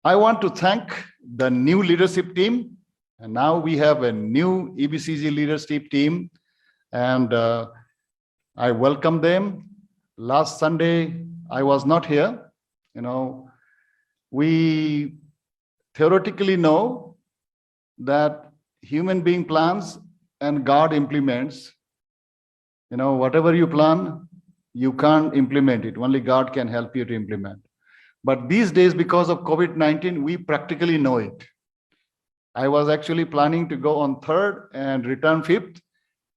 I want to thank the new leadership team. And now we have a new EBCG leadership team, and I welcome them. Last Sunday, I was not here. We theoretically know that human being plans and God implements. Whatever you plan, you can't implement it. Only God can help you to implement. But these days, because of COVID-19, we practically know it. I was actually planning to go on 3rd and return 5th.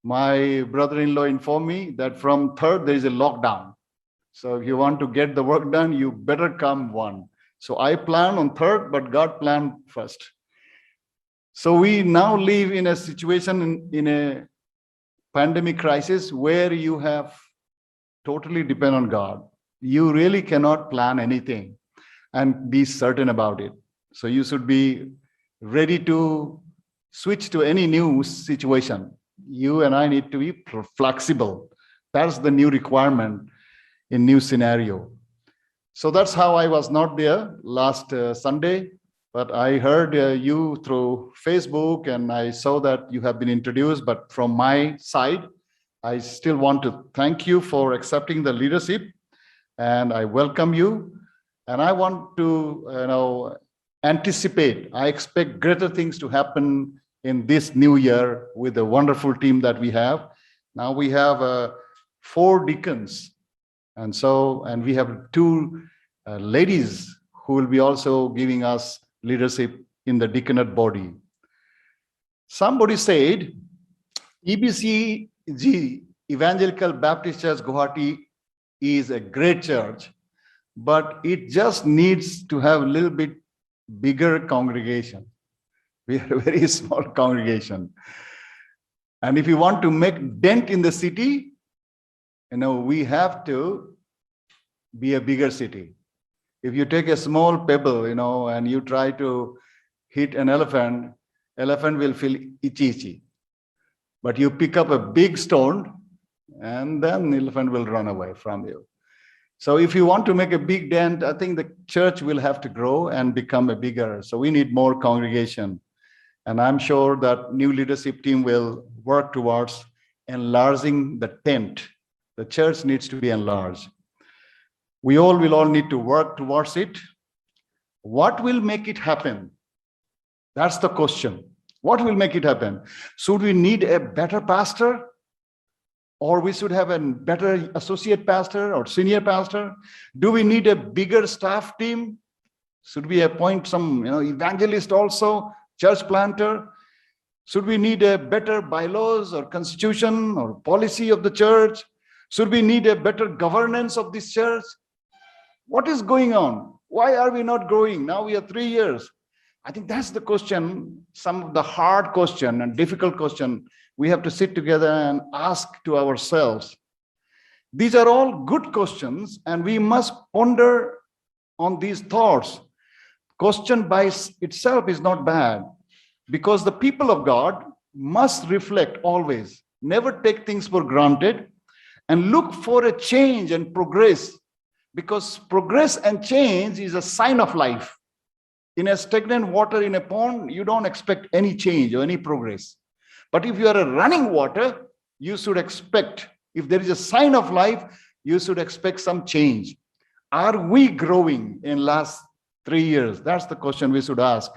My brother-in-law informed me that from 3rd, there is a lockdown. So if you want to get the work done, you better come 1. So I planned on 3rd, but God planned first. So we now live in a situation in a pandemic crisis where you have totally depend on God. You really cannot plan anything and be certain about it. So you should be ready to switch to any new situation. You and I need to be flexible. That's the new requirement in new scenario. So that's how I was not there last Sunday, but I heard you through Facebook and I saw that you have been introduced. But from my side, I still want to thank you for accepting the leadership, and I welcome you. And I want to, anticipate. I expect greater things to happen in this new year with the wonderful team that we have. Now we have 4 deacons, and we have 2 ladies who will be also giving us leadership in the deaconate body. Somebody said, EBCG, Evangelical Baptist Church Guwahati, is a great church, but it just needs to have a little bit bigger congregation. We are a very small congregation. And if you want to make dent in the city, we have to be a bigger city. If you take a small pebble, and you try to hit an elephant will feel itchy. But you pick up a big stone, and then the elephant will run away from you. So if you want to make a big dent, I think the church will have to grow and become a bigger. So we need more congregation. And I'm sure that new leadership team will work towards enlarging the tent. The church needs to be enlarged. We will all need to work towards it. What will make it happen? That's the question. What will make it happen? Should we need a better pastor? Or we should have a better associate pastor or senior pastor? Do we need a bigger staff team? Should we appoint some evangelist also, church planter? Should we need a better bylaws or constitution or policy of the church? Should we need a better governance of this church? What is going on? Why are we not growing? Now we are 3 years. I think that's the question, some of the hard question and difficult question we have to sit together and ask to ourselves. These are all good questions, and we must ponder on these thoughts. Question by itself is not bad, because the people of God must reflect always, never take things for granted, and look for a change and progress, because progress and change is a sign of life. In a stagnant water in a pond, you don't expect any change or any progress. But if you are a running water, you should expect, if there is a sign of life, you should expect some change. Are we growing in last 3 years? That's the question we should ask.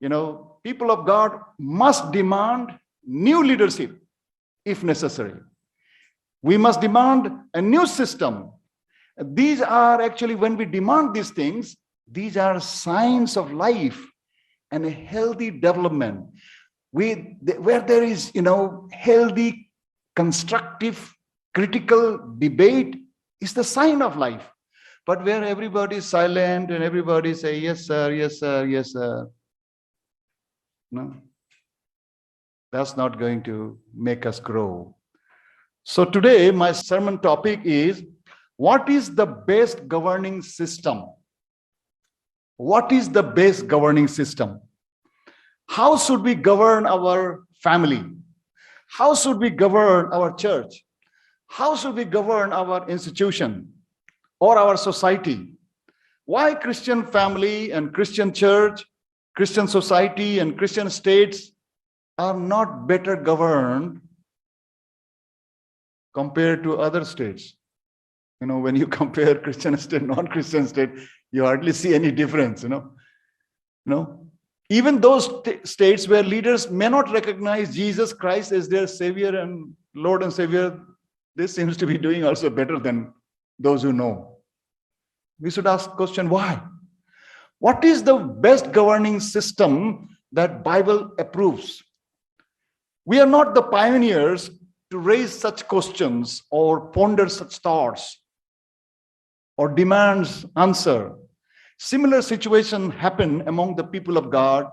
People of God must demand new leadership if necessary. We must demand a new system. These are actually, when we demand these things, these are signs of life and a healthy development. Where there is, healthy, constructive, critical debate is the sign of life. But where everybody is silent and everybody say, yes, sir, yes, sir, yes, sir. No, that's not going to make us grow. So today, my sermon topic is, what is the best governing system? What is the best governing system? How should we govern our family? How should we govern our church? How should we govern our institution or our society? Why Christian family and Christian church, Christian society and Christian states are not better governed compared to other states? You know, when you compare Christian state, non-Christian state, you hardly see any difference, you know. Even those states where leaders may not recognize Jesus Christ as their Savior and Lord and Savior, this seems to be doing also better than those who know. We should ask the question, why? What is the best governing system that Bible approves? We are not the pioneers to raise such questions or ponder such thoughts or demands answer. Similar situation happened among the people of God,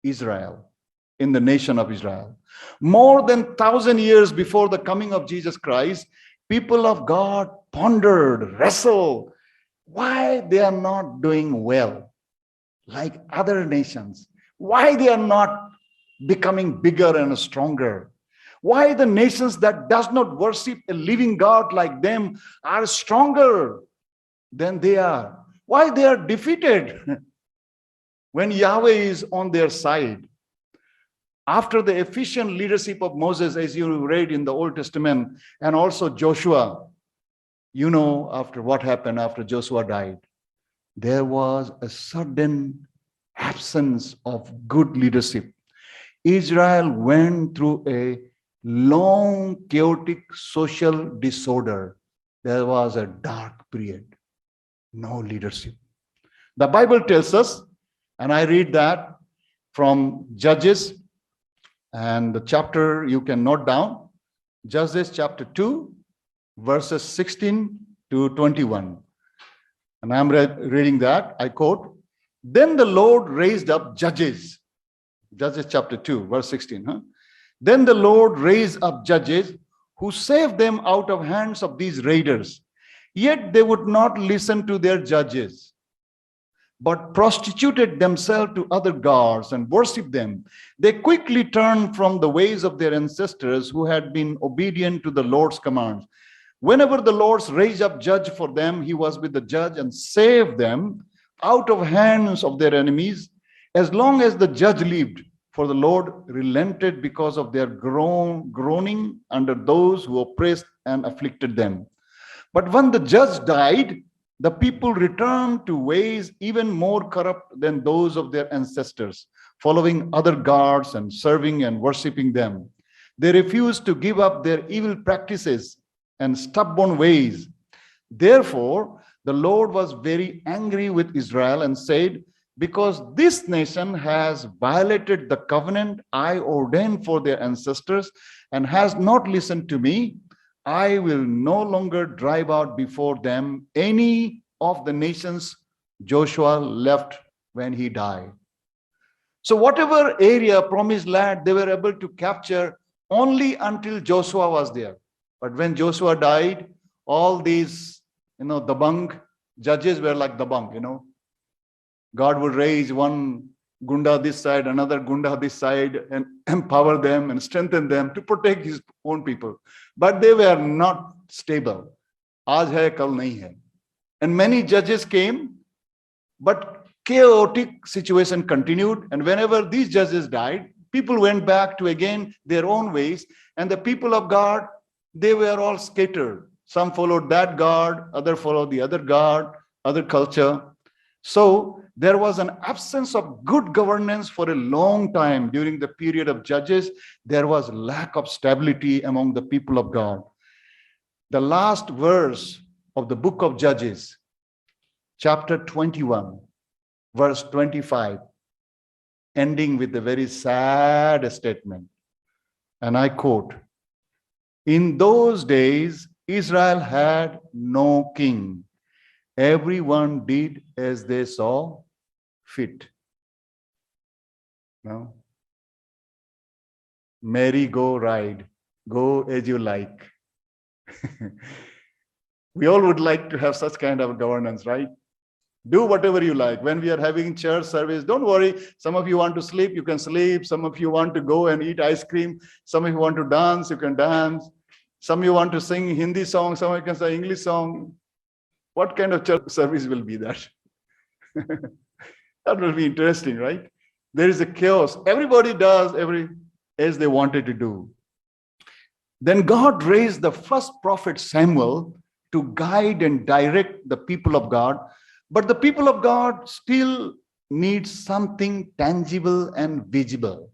Israel, in the nation of Israel. More than 1,000 years before the coming of Jesus Christ, people of God pondered, wrestled, why they are not doing well like other nations, why they are not becoming bigger and stronger, why the nations that does not worship a living God like them are stronger than they are, why they are defeated when Yahweh is on their side. After the efficient leadership of Moses, as you read in the Old Testament, and also Joshua, you know, after what happened after Joshua died, there was a sudden absence of good leadership. Israel went through a long, chaotic social disorder. There was a dark period, no leadership. The Bible tells us, and I read that from Judges, and the chapter you can note down, Judges chapter 2, verses 16 to 21. And I'm reading that, I quote, "Then the Lord raised up judges," Judges chapter 2, verse 16. "Then the Lord raised up judges who saved them out of hands of these raiders. Yet they would not listen to their judges, but prostituted themselves to other gods and worshipped them. They quickly turned from the ways of their ancestors who had been obedient to the Lord's commands. Whenever the Lord raised up judge for them, he was with the judge and saved them out of hands of their enemies, as long as the judge lived. For the Lord relented because of their groaning under those who oppressed and afflicted them. But when the judge died, the people returned to ways even more corrupt than those of their ancestors, following other gods and serving and worshipping them. They refused to give up their evil practices and stubborn ways. Therefore, the Lord was very angry with Israel and said, because this nation has violated the covenant I ordained for their ancestors and has not listened to me, I will no longer drive out before them any of the nations Joshua left when he died." So whatever area, promised land, they were able to capture only until Joshua was there. But when Joshua died, all these, the bunk judges were like the bunk, God would raise one gunda this side, another gunda this side, and empower them and strengthen them to protect his own people. But they were not stable. Aaj hai, kal nahi hai. And many judges came, but chaotic situation continued. And whenever these judges died, people went back to again their own ways. And the people of God, they were all scattered. Some followed that God, other followed the other God, other culture. So there was an absence of good governance for a long time during the period of Judges. There was lack of stability among the people of God. The last verse of the book of Judges, chapter 21, verse 25, ending with a very sad statement. And I quote, "In those days, Israel had no king. Everyone did as they saw fit." No? Merry go ride, go as you like. We all would like to have such kind of governance, right? Do whatever you like. When we are having church service, don't worry. Some of you want to sleep, you can sleep. Some of you want to go and eat ice cream. Some of you want to dance, you can dance. Some of you want to sing Hindi song, some of you can sing English song. What kind of church service will be that? That will be interesting, right? There is a chaos. Everybody does as they wanted to do. Then God raised the first prophet Samuel to guide and direct the people of God. But the people of God still need something tangible and visible.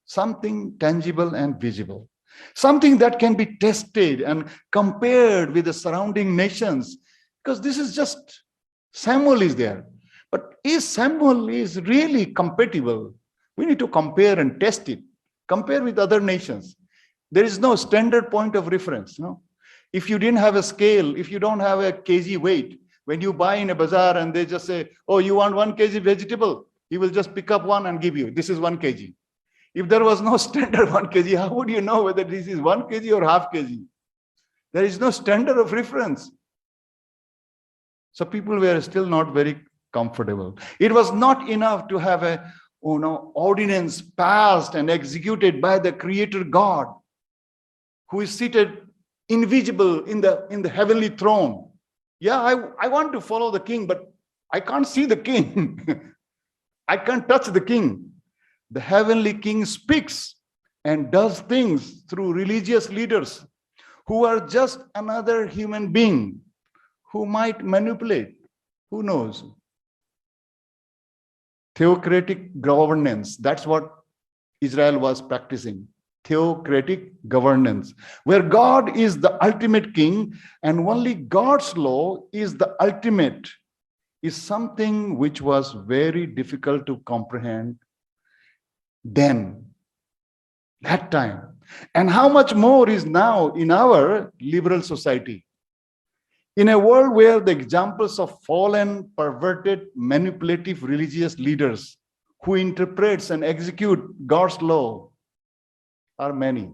Something tangible and visible. Something that can be tested and compared with the surrounding nations. Because this is just, Samuel is there. But is Samuel is really compatible? We need to compare and test it. Compare with other nations. There is no standard point of reference. No? If you didn't have a scale, if you don't have a kg weight, when you buy in a bazaar and they just say, oh, you want 1 kg vegetable, he will just pick up one and give you. This is 1 kg. If there was no standard 1 kg, how would you know whether this is 1 kg or half kg? There is no standard of reference. So people were still not very comfortable. It was not enough to have a ordinance passed and executed by the Creator God, who is seated invisible in the heavenly throne. Yeah, I want to follow the king, but I can't see the king. I can't touch the king. The heavenly king speaks and does things through religious leaders who are just another human being who might manipulate. Who knows? Theocratic governance. That's what Israel was practicing. Theocratic governance, where God is the ultimate king and only God's law is the ultimate, is something which was very difficult to comprehend then, that time. And how much more is now in our liberal society. In a world where the examples of fallen, perverted, manipulative religious leaders who interprets and execute God's law are many.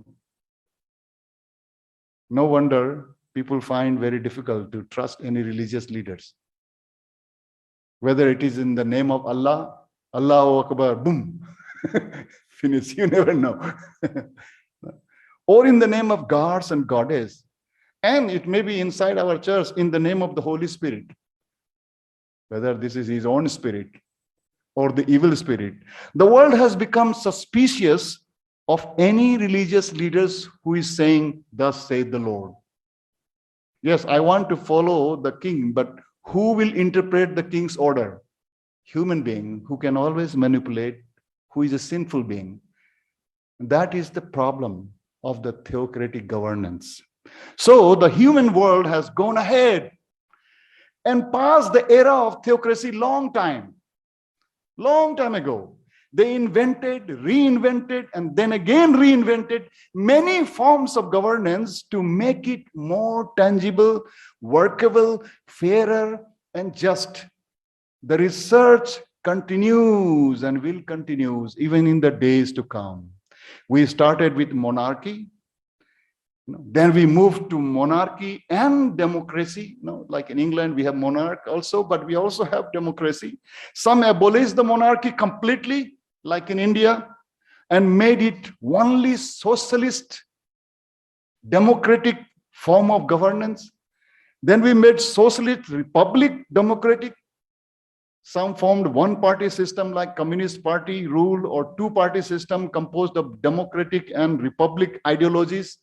No wonder people find very difficult to trust any religious leaders. Whether it is in the name of Allah, Allahu Akbar, boom, finish, you never know. Or in the name of gods and goddess. And it may be inside our church in the name of the Holy Spirit. Whether this is his own spirit or the evil spirit. The world has become suspicious of any religious leaders who is saying, thus saith the Lord. Yes, I want to follow the king, but who will interpret the king's order? Human being who can always manipulate, who is a sinful being. That is the problem of the theocratic governance. So the human world has gone ahead and passed the era of theocracy long time ago. They invented, reinvented, and then again reinvented many forms of governance to make it more tangible, workable, fairer, and just. The research continues and will continue even in the days to come. We started with monarchy. Then we moved to monarchy and democracy. Like in England, we have monarch also, but we also have democracy. Some abolished the monarchy completely, like in India, and made it only socialist, democratic form of governance. Then we made socialist, republic, democratic. Some formed one-party system like Communist Party rule, or two-party system composed of democratic and republic ideologies.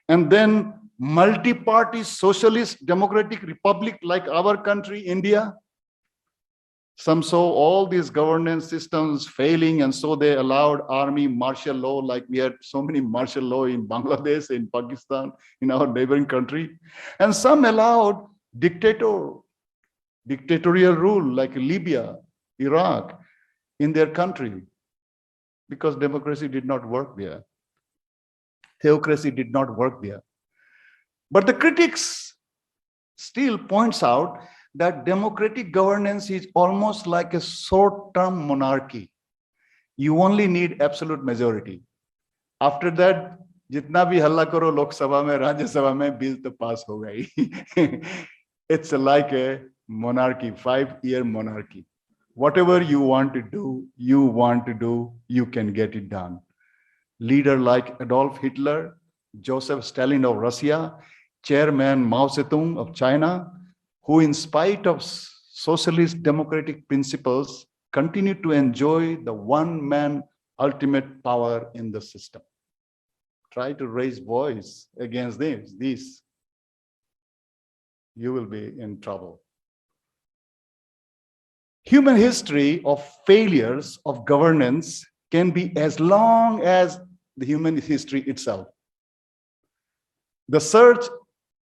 And then multi-party socialist democratic republic like our country, India. Some saw all these governance systems failing, and so they allowed army martial law, like we had so many martial law in Bangladesh, in Pakistan, in our neighboring country. And some allowed dictatorial rule like Libya, Iraq, in their country, because democracy did not work there. Theocracy did not work there. But the critics still points out that democratic governance is almost like a short-term monarchy. You only need absolute majority. After that, jitna bhi halla karo Lok Sabha mein, Rajya Sabha mein, bill to pass ho gayi. It's like a monarchy, 5-year monarchy. Whatever you want to do, you can get it done. Leader like Adolf Hitler, Joseph Stalin of Russia Chairman Mao Zedong of China, who in spite of socialist democratic principles continued to enjoy the one-man ultimate power in the system. Try to raise voice against this. You will be in trouble. Human history of failures of governance can be as long as the human history itself. The search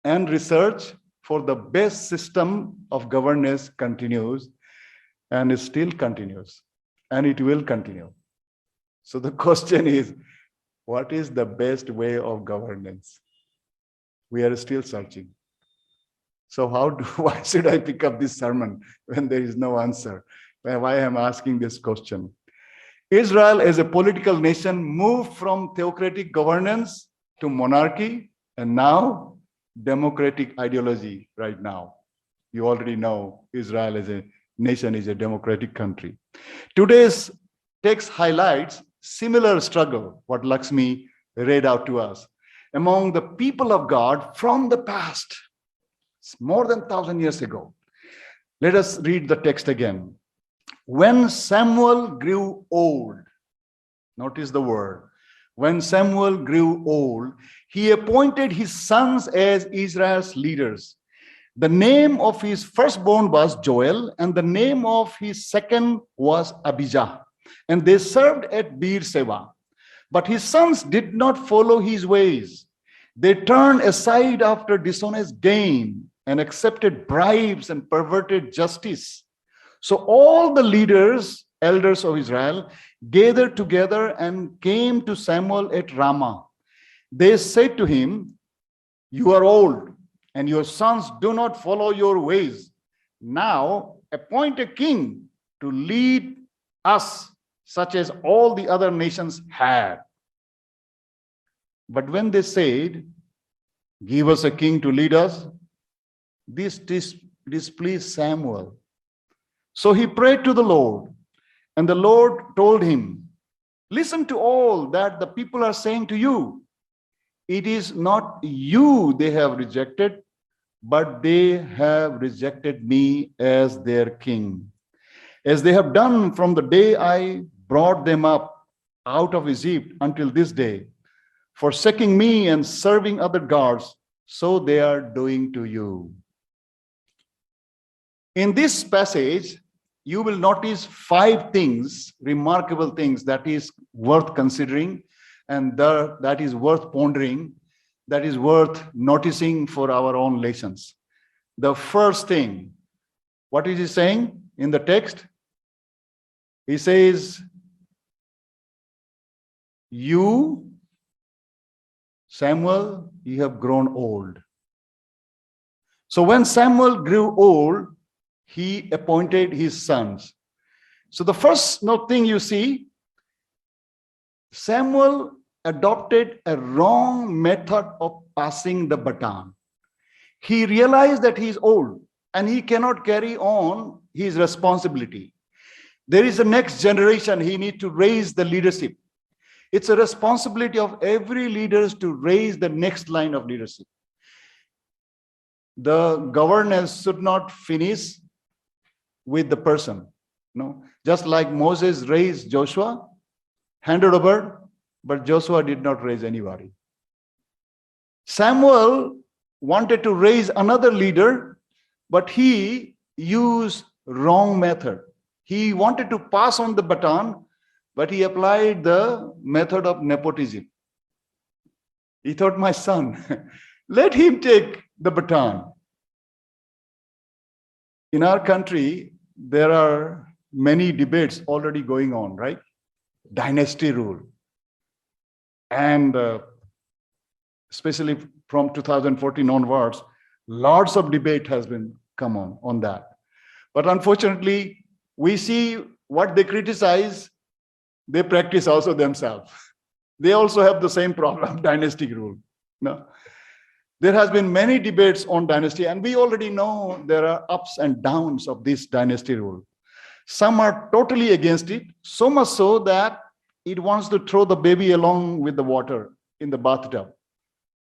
and research for the best system of governance continues, and it still continues, and it will continue. So the question is, what is the best way of governance? We are still searching. So why should I pick up this sermon when there is no answer? Why am I asking this question? Israel as a political nation moved from theocratic governance to monarchy, and now democratic ideology right now. You already know Israel as a nation is a democratic country. Today's text highlights similar struggle, what Lakshmi read out to us, among the people of God from the past. It's more than 1,000 years ago. Let us read the text again. When Samuel grew old, notice the word, when Samuel grew old, he appointed his sons as Israel's leaders. The name of his firstborn was Joel, and the name of his second was Abijah. And they served at Beersheba. But his sons did not follow his ways. They turned aside after dishonest gain and accepted bribes and perverted justice. So all the leaders, elders of Israel, gathered together and came to Samuel at Ramah. They said to him, "You are old, and your sons do not follow your ways. Now appoint a king to lead us, such as all the other nations had." But when they said, "Give us a king to lead us," this displeased Samuel. So he prayed to the Lord, and the Lord told him, "Listen to all that the people are saying to you. It is not you they have rejected, but they have rejected me as their king, as they have done from the day I brought them up out of Egypt until this day, forsaking me and serving other gods, so they are doing to you." In this passage, you will notice 5 things, remarkable things that is worth considering, and that is worth pondering, that is worth noticing for our own lessons. The first thing, what is he saying in the text? He says, "You, Samuel, you have grown old." So when Samuel grew old, he appointed his sons. So the first thing you see, Samuel adopted a wrong method of passing the baton. He realized that he is old and he cannot carry on his responsibility. There is a next generation, he needs to raise the leadership. It's a responsibility of every leader to raise the next line of leadership. The governance should not finish with the person. No, just like Moses raised Joshua, handed over, but Joshua did not raise anybody. Samuel wanted to raise another leader, but he used wrong method. He wanted to pass on the baton, but he applied the method of nepotism. He thought, my son, let him take the baton. In our country, there are many debates already going on, right? Dynasty rule. And especially from 2014 onwards, lots of debate has been come on that. But unfortunately, we see what they criticize, they practice also themselves. They also have the same problem, dynastic rule. No. There has been many debates on dynasty, and we already know there are ups and downs of this dynasty rule. Some are totally against it, so much so that it wants to throw the baby along with the water in the bathtub.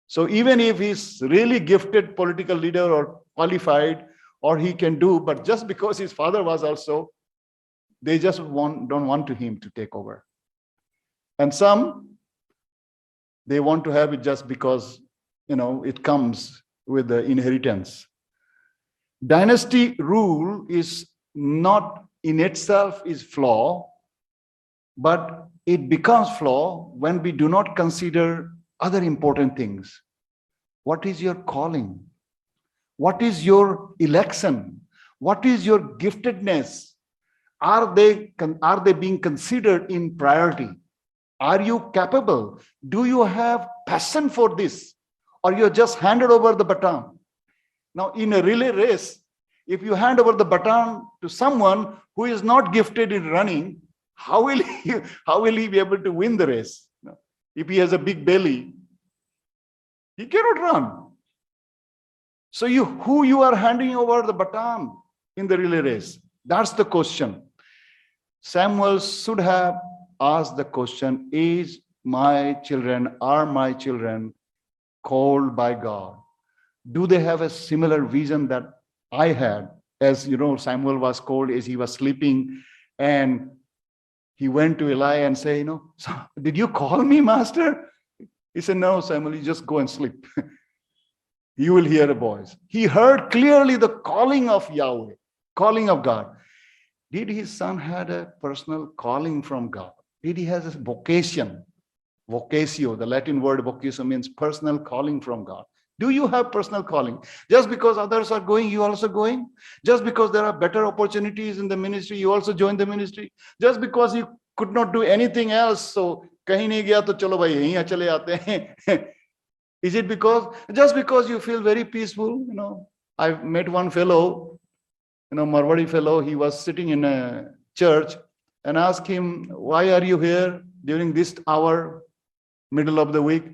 So even if he's really gifted political leader or qualified, or he can do, but just because his father was also, they just don't want him to take over. And some, they want to have it just because, it comes with the inheritance. Dynasty rule is not in itself is flaw, but it becomes flaw when we do not consider other important things. What is your calling? What is your election? What is your giftedness? Are they being considered in priority? Are you capable? Do you have passion for this? Or you're just handed over the baton? Now, in a relay race, if you hand over the baton to someone who is not gifted in running, how will he be able to win the race? If he has a big belly, he cannot run. So who you are handing over the baton in the relay race? That's the question. Samuel should have asked the question, are my children called by God? Do they have a similar vision that I had? As Samuel was called as he was sleeping, and he went to Eli and say, did you call me, master? He said, no, Samuel, you just go and sleep. You will hear a voice. He heard clearly the calling of Yahweh, calling of God. Did his son had a personal calling from God? Did he have a vocation? Vocatio, the Latin word vocatio means personal calling from God. Do you have personal calling? Just because others are going, you also going? Just because there are better opportunities in the ministry, you also join the ministry? Just because you could not do anything else, so kahin nahi gaya to chalo bhai yahi chale aate hain. Is it just because you feel very peaceful? I've met one fellow, Marwadi fellow, he was sitting in a church and asked him, why are you here during this hour, middle of the week?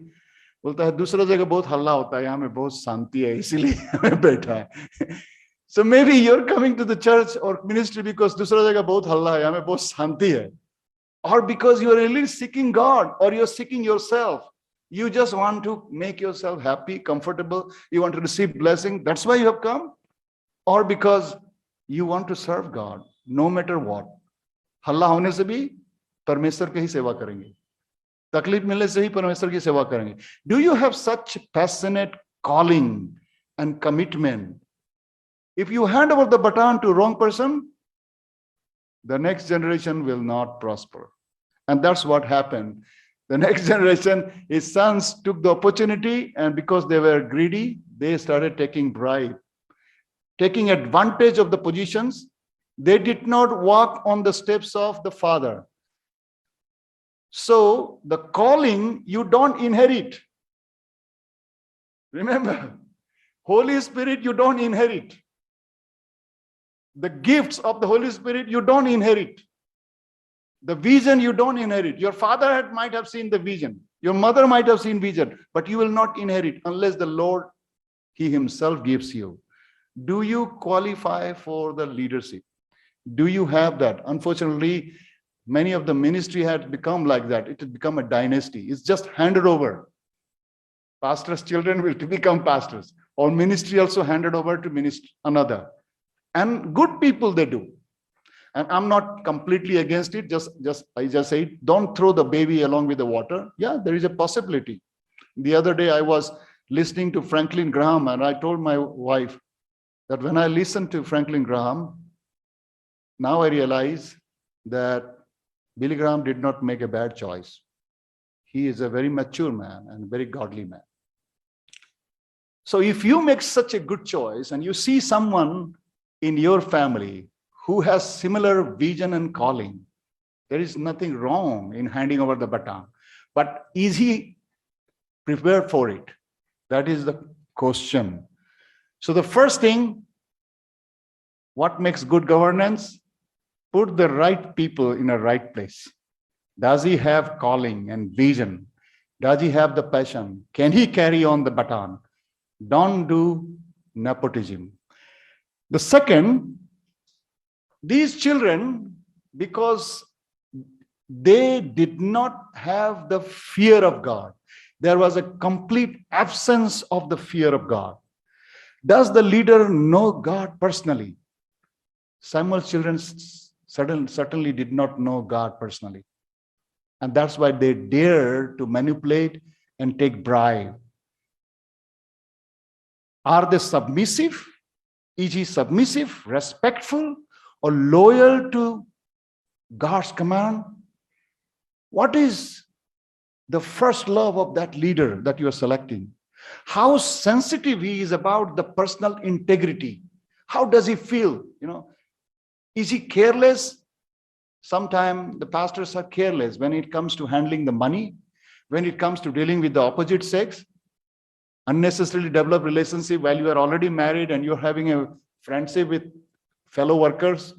बोलता है दूसरा जगह बहुत हल्ला होता है, यहाँ में बहुत शांति है, इसीलिए मैं बैठा है. So maybe you're coming to the church or ministry because दूसरा जगह बहुत हल्ला है, यहाँ में बहुत शांति है. Or because you're really seeking God, or you're seeking yourself. You just want to make yourself happy, comfortable. You want to receive blessing. That's why you have come. Or because you want to serve God, no matter what. हल्ला होने से भी परमेश्वर की ही सेवा करेंगे. तकलीफ मिलने से ही परमेश्वर की सेवा करेंगे. Do you have such passionate calling and commitment? If you hand over the baton to wrong person, the next generation will not prosper. And that's what happened. The next generation, his sons took the opportunity, and because they were greedy, they started taking bribe, taking advantage of the positions. They did not walk on the steps of the father. So the calling, you don't inherit. Remember, Holy Spirit, you don't inherit. The gifts of the Holy Spirit, you don't inherit. The vision, you don't inherit. Your father might have seen the vision. Your mother might have seen vision, but you will not inherit unless the Lord, He Himself gives you. Do you qualify for the leadership? Do you have that? Unfortunately, many of the ministry had become like that. It had become a dynasty. It's just handed over. Pastors' children will become pastors, or ministry also handed over to ministry, another. And good people, they do. And I'm not completely against it. I just say, don't throw the baby along with the water. Yeah, there is a possibility. The other day I was listening to Franklin Graham, and I told my wife that when I listened to Franklin Graham, now I realize that Billy Graham did not make a bad choice. He is a very mature man and a very godly man. So if you make such a good choice and you see someone in your family who has similar vision and calling, there is nothing wrong in handing over the baton. But is he prepared for it? That is the question. So the first thing, what makes good governance? Put the right people in a right place. Does he have calling and vision? Does he have the passion? Can he carry on the baton? Don't do nepotism. The second, these children, because they did not have the fear of God, There was a complete absence of the fear of God. Does the leader know God personally? Samuel's children certainly did not know God personally. And that's why they dared to manipulate and take bribe. Are they submissive? Is he submissive, respectful, or loyal to God's command? What is the first love of that leader that you are selecting? How sensitive he is about the personal integrity. How does he feel? Is he careless? Sometimes the pastors are careless when it comes to handling the money, when it comes to dealing with the opposite sex, unnecessarily develop relationship while you are already married and you're having a friendship with fellow workers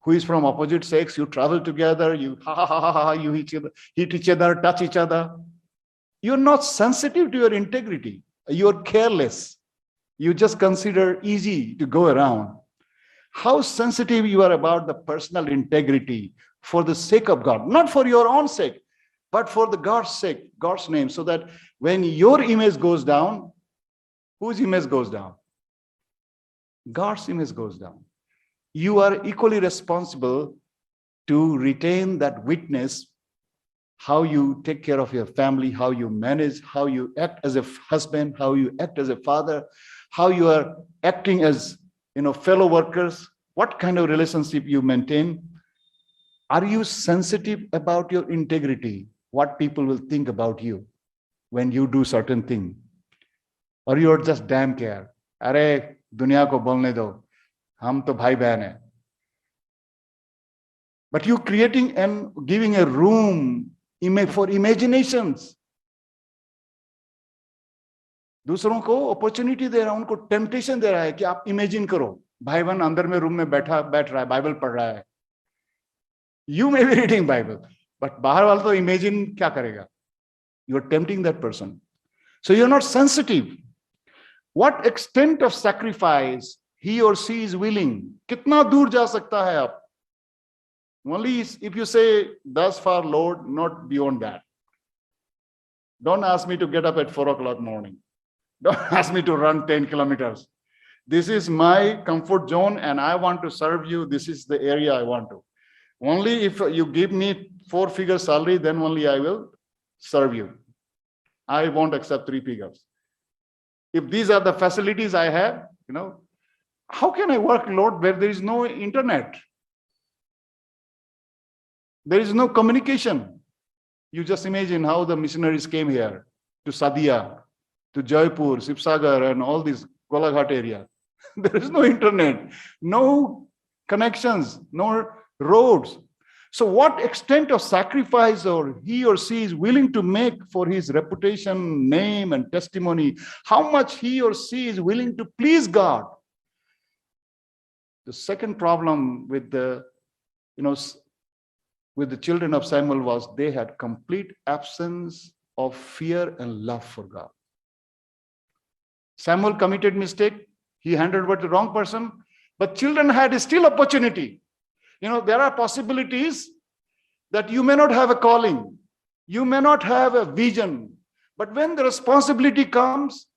who is from opposite sex. You travel together, you you hit each other, touch each other. You're not sensitive to your integrity. You're careless. You just consider easy to go around. How sensitive you are about the personal integrity for the sake of God, not for your own sake, but for the God's sake, God's name, so that when your image goes down, whose image goes down? God's image goes down. You are equally responsible to retain that witness, how you take care of your family, how you manage, how you act as a husband, how you act as a father, how you are acting as fellow workers, what kind of relationship you maintain. Are you sensitive about your integrity? What people will think about you when you do certain thing? Or you're just damn care. Arey, दुनिया को बोलने दो, हम तो भाई बहन हैं. But you creating and giving a room for imaginations. दूसरों को अपॉर्चुनिटी दे रहा है, उनको टेम्पटेशन दे रहा है कि आप इमेजिन करो, भाई बहन अंदर में रूम में बैठ रहा है, बाइबल पढ़ रहा है. You may be reading Bible, but बाहर वाला तो इमेजिन क्या करेगा? You are tempting that person. So you are not sensitive. What extent of sacrifice he or she is willing? कितना दूर जा सकता है आप? Only if you say, thus far, Lord, not beyond that. Don't ask me to get up at 4 o'clock morning. Don't ask me to run 10 kilometers. This is my comfort zone and I want to serve you. This is the area I want to. Only if you give me 4-figure salary, then only I will serve you. I won't accept 3 figures. If these are the facilities I have, how can I work, Lord, where there is no internet? There is no communication. You just imagine how the missionaries came here to Sadia, to Jaipur, Sibsagar, and all this Golaghat area. There is no internet, no connections, no roads. So what extent of sacrifice or he or she is willing to make for his reputation, name, and testimony? How much he or she is willing to please God? The second problem with the children of Samuel was they had complete absence of fear and love for God. Samuel committed mistake. He handed over to the wrong person, but children had still opportunity. There are possibilities that you may not have a calling. You may not have a vision, but when the responsibility comes,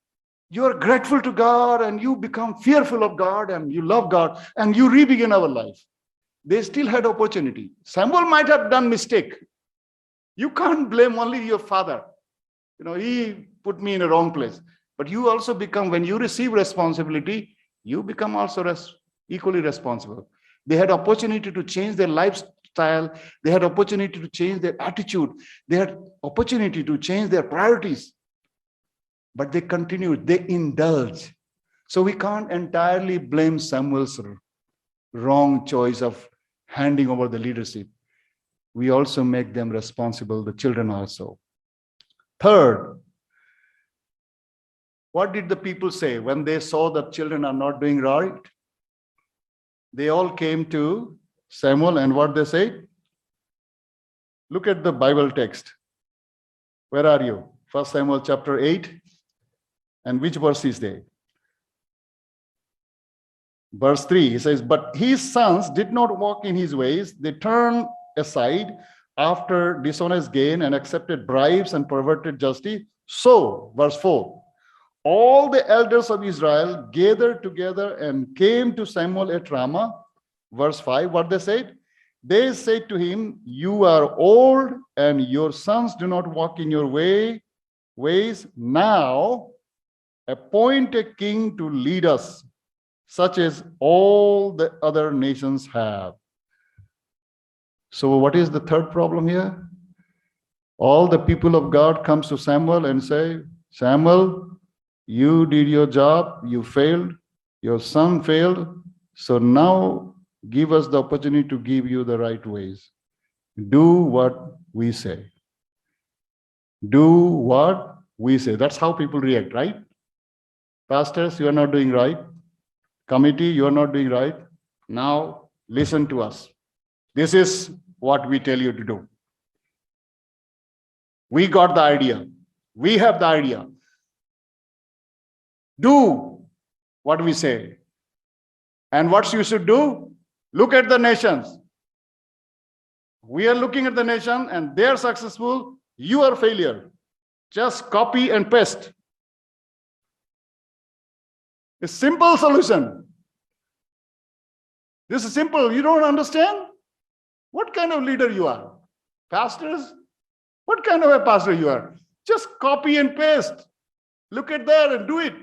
you are grateful to God and you become fearful of God and you love God and you re-begin our life. They still had opportunity. Samuel might have done mistake. You can't blame only your father. He put me in a wrong place. But you also become, when you receive responsibility, you become also equally responsible. They had opportunity to change their lifestyle. They had opportunity to change their attitude. They had opportunity to change their priorities. But they continued, they indulged. So we can't entirely blame Samuel's wrong choice of handing over the leadership. We also make them responsible, the children also. Third, what did the people say when they saw that children are not doing right? They all came to Samuel and what they say? Look at the Bible text. Where are you? 1 Samuel chapter 8. And which verse is there? Verse 3, he says, but his sons did not walk in his ways. They turned aside after dishonest gain and accepted bribes and perverted justice. So, verse 4, all the elders of Israel gathered together and came to Samuel at Ramah. Verse 5, what they said? They said to him, you are old and your sons do not walk in your ways. Now appoint a king to lead us, such as all the other nations have. So what is the third problem here? All the people of God comes to Samuel and say, Samuel, you did your job, you failed, your son failed, so now give us the opportunity to give you the right ways. Do what we say. Do what we say. That's how people react, right? Pastors, you are not doing right. Committee, you are not doing right. Now listen to us. This is what we tell you to do. We got the idea. We have the idea. Do what we say. And what you should do? Look at the nations. We are looking at the nation and they are successful. You are failure. Just copy and paste. A simple solution. This is simple. You don't understand? What kind of leader you are? Pastors? What kind of a pastor you are? Just copy and paste. Look at there and do it.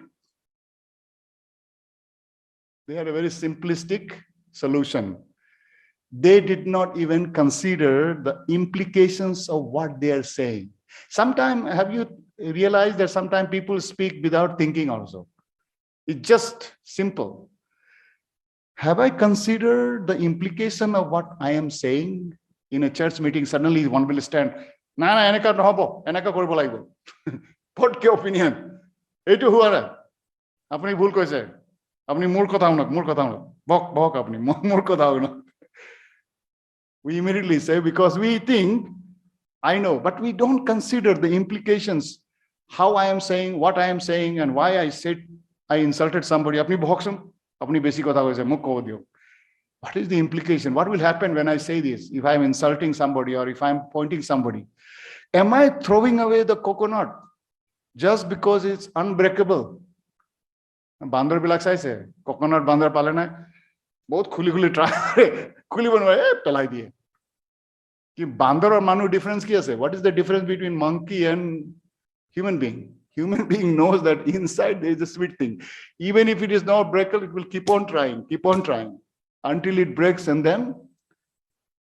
They had a very simplistic solution. They did not even consider the implications of what they are saying. Sometimes, have you realized that sometimes people speak without thinking also? It's just simple. Have I considered the implication of what I am saying? In a church meeting, suddenly one will stand, Na na, eneka nohobo, eneka koribo laibo. What your opinion? Etu huara. Apni bhul koise. Apni murkha thao na. Bok apni murkha thao na. We immediately say, because we think, I know, but we don't consider the implications, how I am saying, what I am saying, and why I said I insulted somebody. Apni bhoksam, apni besi kotha hoise, mukh ko diyo. What is the implication? What will happen when I say this? If I am insulting somebody or if I am pointing somebody, am I throwing away the coconut just because it's unbreakable? Bandar bilak sai se, coconut bandar pale na, bahut khuli try, khuli banwa, pelai diye. Ki bandar or manu difference ki ase? What is the difference between monkey and human being? Human being knows that inside there is a sweet thing. Even if it is not breakable, it will keep on trying until it breaks, and then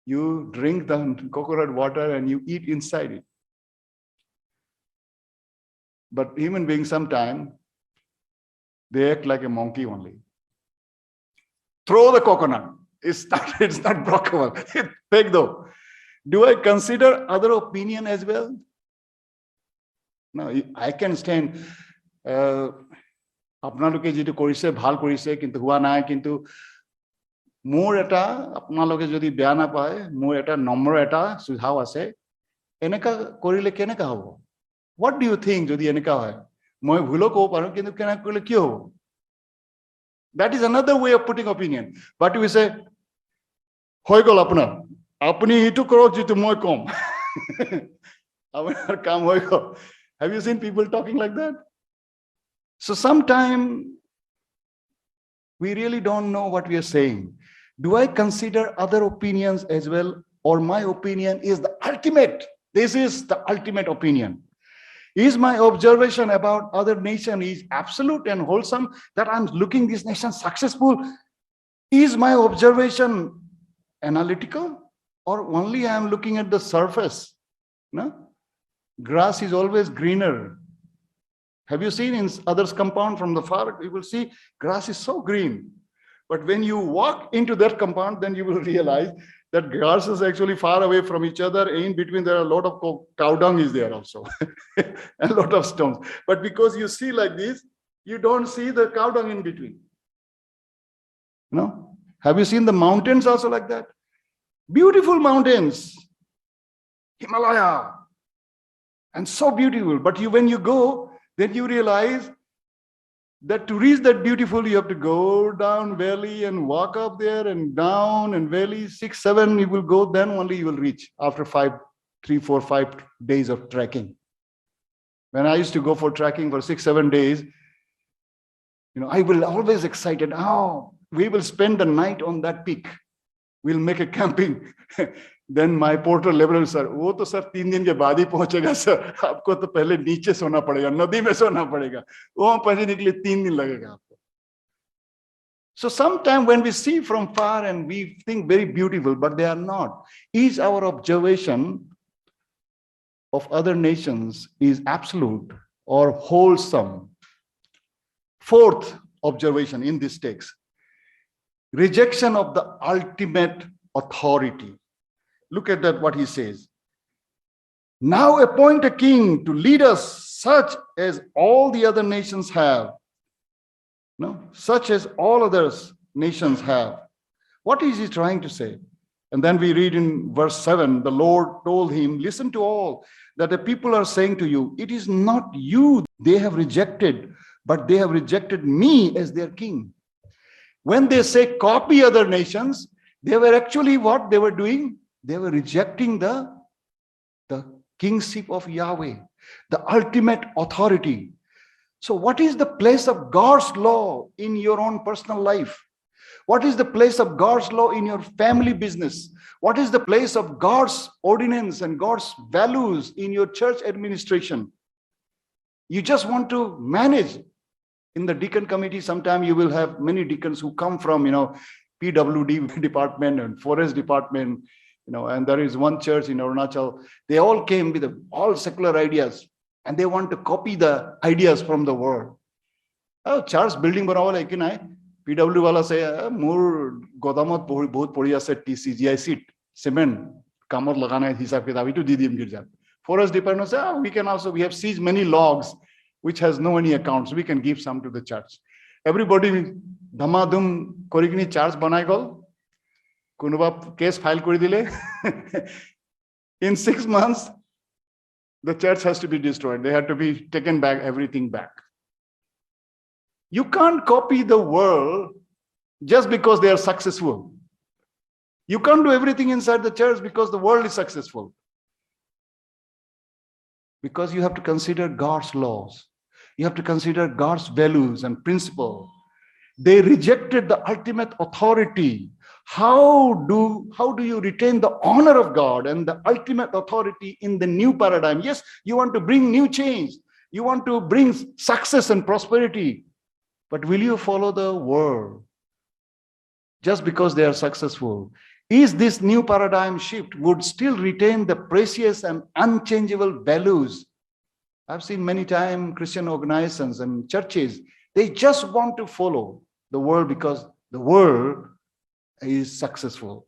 you drink the coconut water and you eat inside it. But human beings sometimes, they act like a monkey only. Throw the coconut. It's not breakable. Take though. Do I consider other opinion as well? No, I can stand. Apnaloke jitu korise, bhal korise, kintu hua nai, kintu more eta, apnaloke jodi beya na pae, more eta number eta, sudhaw ase. Eneka korile keneka hobo? What do you think jodi eneka hoy? Moi bhulo ko paru, kintu keneka korile kyo hobo? That is another way of putting opinion. But we say, hoy gol apna, apni hitu koro jitu moi kom. Apnar kam hoy gol. Have you seen people talking like that? So sometimes we really don't know what we are saying. Do I consider other opinions as well? Or my opinion is the ultimate? This is the ultimate opinion. Is my observation about other nation is absolute and wholesome, that I'm looking this nation successful? Is my observation analytical, or only I'm looking at the surface? No? Grass is always greener. Have you seen in others' compound from the far, you will see grass is so green. But when you walk into that compound, then you will realize that grass is actually far away from each other. In between, there are a lot of cow dung is there also, and a lot of stones. But because you see like this, you don't see the cow dung in between. No? Have you seen the mountains also like that? Beautiful mountains, Himalaya, and so beautiful. But when you go, then you realize that to reach that beautiful, you have to go down valley and walk up there and down and valley, 6, 7, you will go, then only you will reach after 3, 4, 5 days of trekking. When I used to go for trekking for 6-7 days, I will always excited. Oh, we will spend the night on that peak. We'll make a camping. Then my porter level, sir, वो तो sir 3 दिन के बाद ही पहुंचेगा sir. आपको तो पहले नीचे सोना पड़ेगा, नदी में सोना पड़ेगा. वो पहुंचने के लिए 3 दिन लगेगा आपको. So sometimes when we see from far and we think very beautiful, but they are not. Is our observation of other nations is absolute or wholesome? Fourth observation in this text, rejection of the ultimate authority. Look at that, what he says. Now appoint a king to lead us such as all the other nations have. No, such as all other nations have. What is he trying to say? And then we read in verse 7, the Lord told him, listen to all that the people are saying to you. It is not you they have rejected, but they have rejected me as their king. When they say copy other nations, they were actually what they were doing? They were rejecting the kingship of Yahweh, the ultimate authority. So what is the place of God's law in your own personal life? What is the place of God's law in your family business? What is the place of God's ordinance and God's values in your church administration? You just want to manage. In the deacon committee, sometime you will have many deacons who come from, PWD department and forest department, and there is one church in Arunachal. They all came with all secular ideas and they want to copy the ideas from the world. Oh, church building banawala hai ki nahi? PW wala say, more godamot bahut pori ase TCGI seat, cement, kamot lagana hai hisab kitab itu di diyem gir jat. Forest department say, we have seized many logs which has no any accounts. We can give some to the church. Everybody dhamadhum korikini church banai gol. Kunuba case file kori dile. In 6 months, the church has to be destroyed. They have to be taken back, everything back. You can't copy the world just because they are successful. You can't do everything inside the church because the world is successful. Because you have to consider God's laws. You have to consider God's values and principles. They rejected the ultimate authority. How do you retain the honor of God and the ultimate authority in the new paradigm? Yes, you want to bring new change. You want to bring success and prosperity. But will you follow the world just because they are successful? Is this new paradigm shift would still retain the precious and unchangeable values? I've seen many times Christian organizations and churches, they just want to follow the world because the world is successful.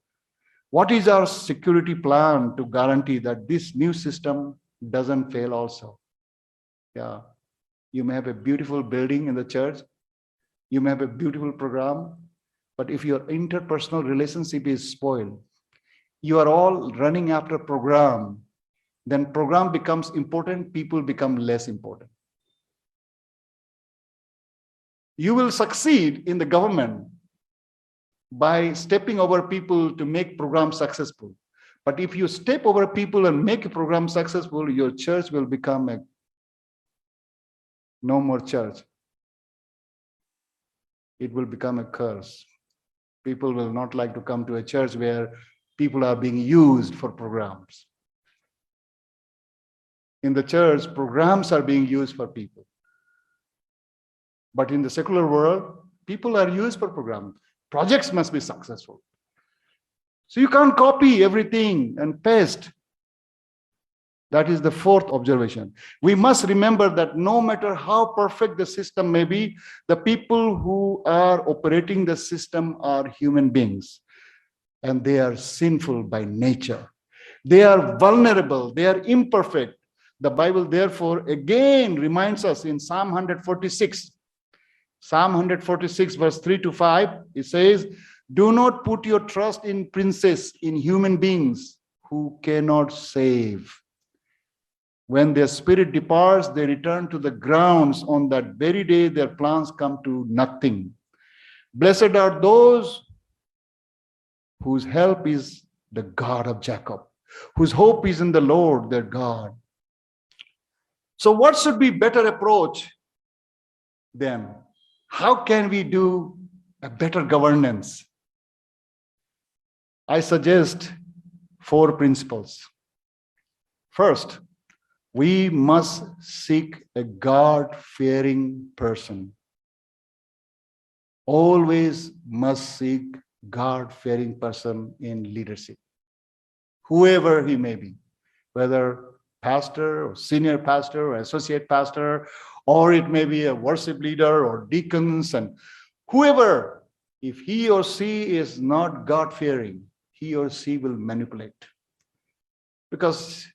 What is our security plan to guarantee that this new system doesn't fail also? Yeah, you may have a beautiful building in the church, you may have a beautiful program, but if your interpersonal relationship is spoiled, you are all running after program, then program becomes important, people become less important. You will succeed in the government by stepping over people to make programs successful. But if you step over people and make a program successful, your church will become no more church. It will become a curse. People will not like to come to a church where people are being used for programs. In the church, programs are being used for people. But in the secular world, people are used for programs. Projects must be successful. So you can't copy everything and paste. That is the fourth observation. We must remember that no matter how perfect the system may be, the people who are operating the system are human beings. And they are sinful by nature. They are vulnerable. They are imperfect. The Bible, therefore, again reminds us in Psalm 146. Psalm 146, verse 3 to 5, it says, do not put your trust in princes, in human beings who cannot save. When their spirit departs, they return to the grounds. On that very day, their plans come to nothing. Blessed are those whose help is the God of Jacob, whose hope is in the Lord, their God. So what should be better approach then? How can we do a better governance? I suggest 4 principles. First, we must seek a God-fearing person. Always must seek God-fearing person in leadership, whoever he may be, whether pastor or senior pastor or associate pastor, or it may be a worship leader or deacons, and whoever, if he or she is not God-fearing, he or she will manipulate. Because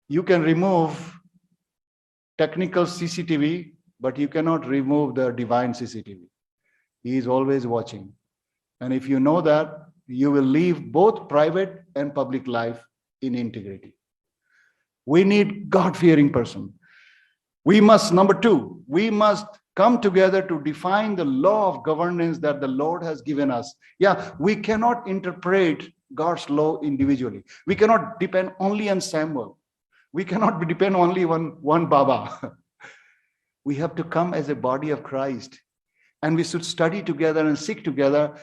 you can remove technical CCTV, but you cannot remove the divine CCTV. He is always watching. And if you know that, you will live both private and public life in integrity. We need God-fearing person. We must, number 2, we must come together to define the law of governance that the Lord has given us. Yeah, we cannot interpret God's law individually. We cannot depend only on Samuel. We cannot depend only on one Baba. We have to come as a body of Christ, and we should study together and seek together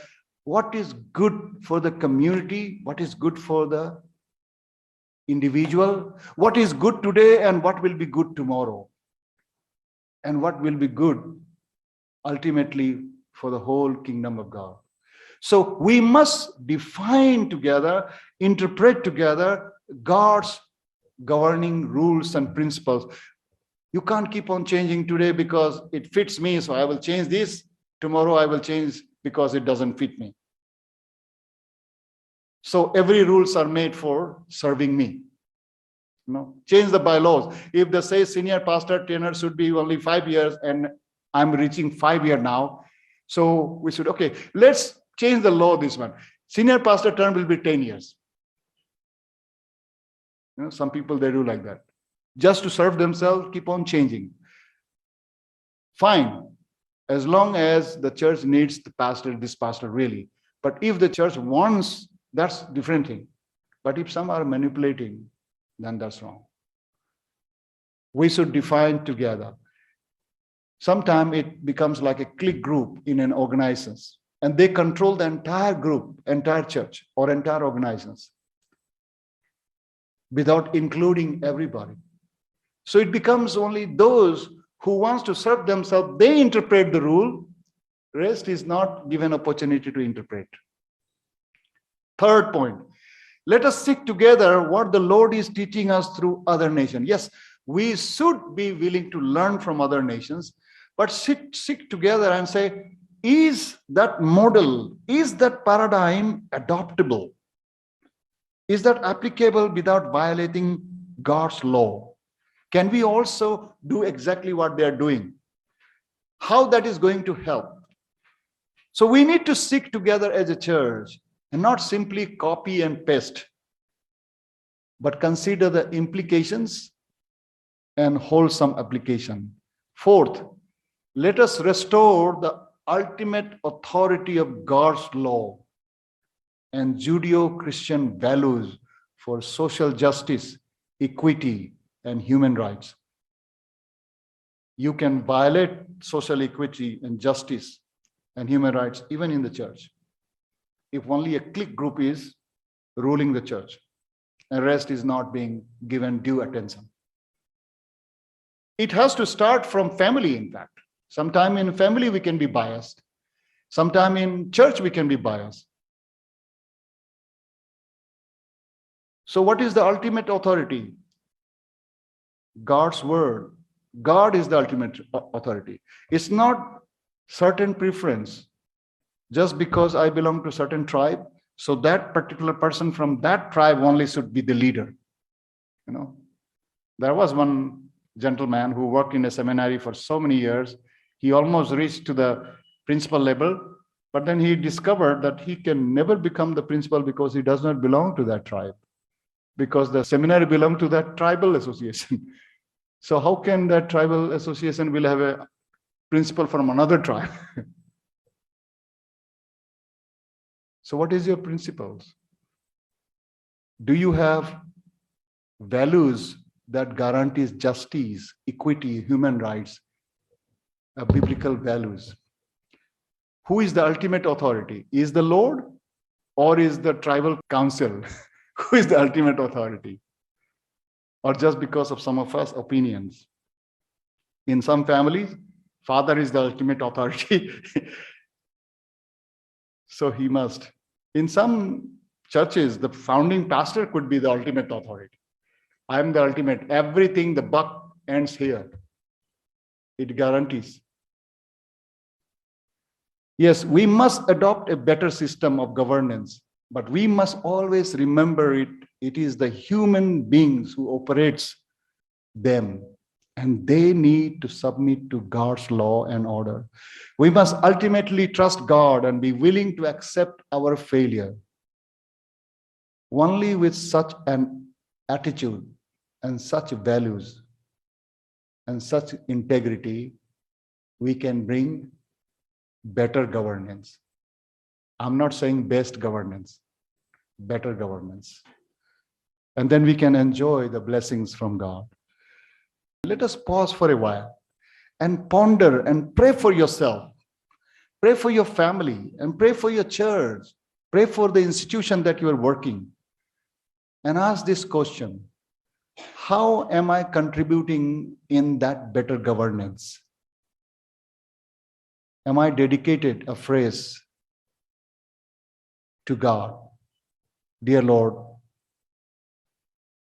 what is good for the community, what is good for the individual, what is good today and what will be good tomorrow, and what will be good ultimately for the whole kingdom of God. So we must define together, interpret together God's governing rules and principles. You can't keep on changing today because it fits me, so I will change this. Tomorrow I will change because it doesn't fit me. So every rules are made for serving me. Change the bylaws. If they say senior pastor tenure should be only 5 years and I'm reaching 5 years now, so we should, okay, let's change the law this one. Senior pastor term will be 10 years. Some people, they do like that. Just to serve themselves, keep on changing. Fine, as long as the church needs the pastor, this pastor really. But if the church wants, that's different thing. But if some are manipulating, then that's wrong. We should define together. Sometimes it becomes like a clique group in an organization, and they control the entire group, entire church, or entire organizations without including everybody. So it becomes only those who wants to serve themselves, they interpret the rule, rest is not given opportunity to interpret. Third point, let us seek together what the Lord is teaching us through other nations. Yes, we should be willing to learn from other nations, but seek together and say, is that model, is that paradigm adoptable? Is that applicable without violating God's law? Can we also do exactly what they are doing? How that is going to help? So we need to seek together as a church and not simply copy and paste, but consider the implications and wholesome application. Fourth, let us restore the ultimate authority of God's law and Judeo-Christian values for social justice, equity, and human rights. You can violate social equity and justice and human rights even in the church if only a clique group is ruling the church and rest is not being given due attention. It has to start from family, in fact. Sometime in family we can be biased. Sometime in church we can be biased. So what is the ultimate authority? God's word. God is the ultimate authority. It's not certain preference. Just because I belong to a certain tribe, so that particular person from that tribe only should be the leader. There was one gentleman who worked in a seminary for so many years. He almost reached to the principal level, but then he discovered that he can never become the principal because he does not belong to that tribe, because the seminary belonged to that tribal association. So how can that tribal association will have a principal from another tribe? So what is your principles? Do you have values that guarantees justice, equity, human rights, biblical values. Who is the ultimate authority? Is the Lord or is the tribal council? Who is the ultimate authority? Or just because of some of us opinions? In some families, father is the ultimate authority. So he must. In some churches, the founding pastor could be the ultimate authority. I am the ultimate. Everything, the buck ends here. It guarantees. Yes, we must adopt a better system of governance, but we must always remember it is the human beings who operates them, and they need to submit to God's law and order. We must ultimately trust God and be willing to accept our failure. Only with such an attitude and such values and such integrity, we can bring better governance. I'm not saying best governance, better governance. And then we can enjoy the blessings from God. Let us pause for a while and ponder and pray for yourself. Pray for your family and pray for your church. Pray for the institution that you are working. And ask this question: how am I contributing in that better governance? Am I dedicated a phrase to God? Dear Lord,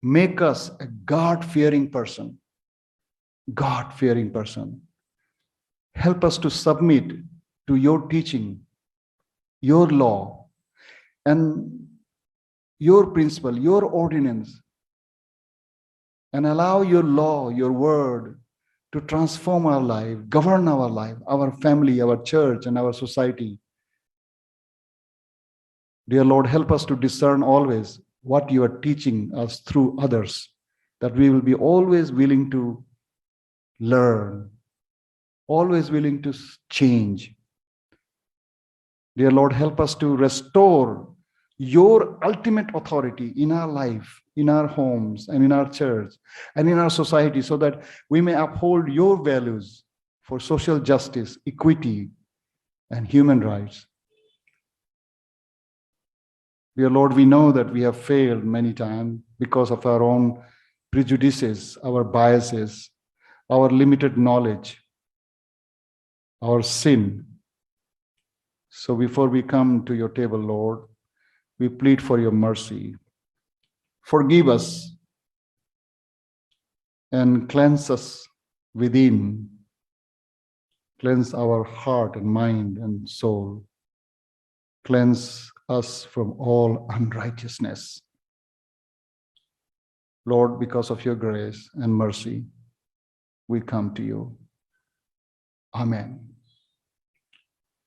make us a God-fearing person. God-fearing person. Help us to submit to your teaching, your law, and your principle, your ordinance, and allow your law, your word to transform our life, govern our life, our family, our church, and our society. Dear Lord, help us to discern always what you are teaching us through others, that we will be always willing to learn, always willing to change. Dear Lord, help us to restore your ultimate authority in our life, in our homes, and in our church, and in our society, so that we may uphold your values for social justice, equity, and human rights. Dear Lord, we know that we have failed many times because of our own prejudices, our biases, our limited knowledge, our sin. So before we come to your table, Lord, we plead for your mercy. Forgive us and cleanse us within. Cleanse our heart and mind and soul. Cleanse us from all unrighteousness. Lord, because of your grace and mercy, we come to you. Amen.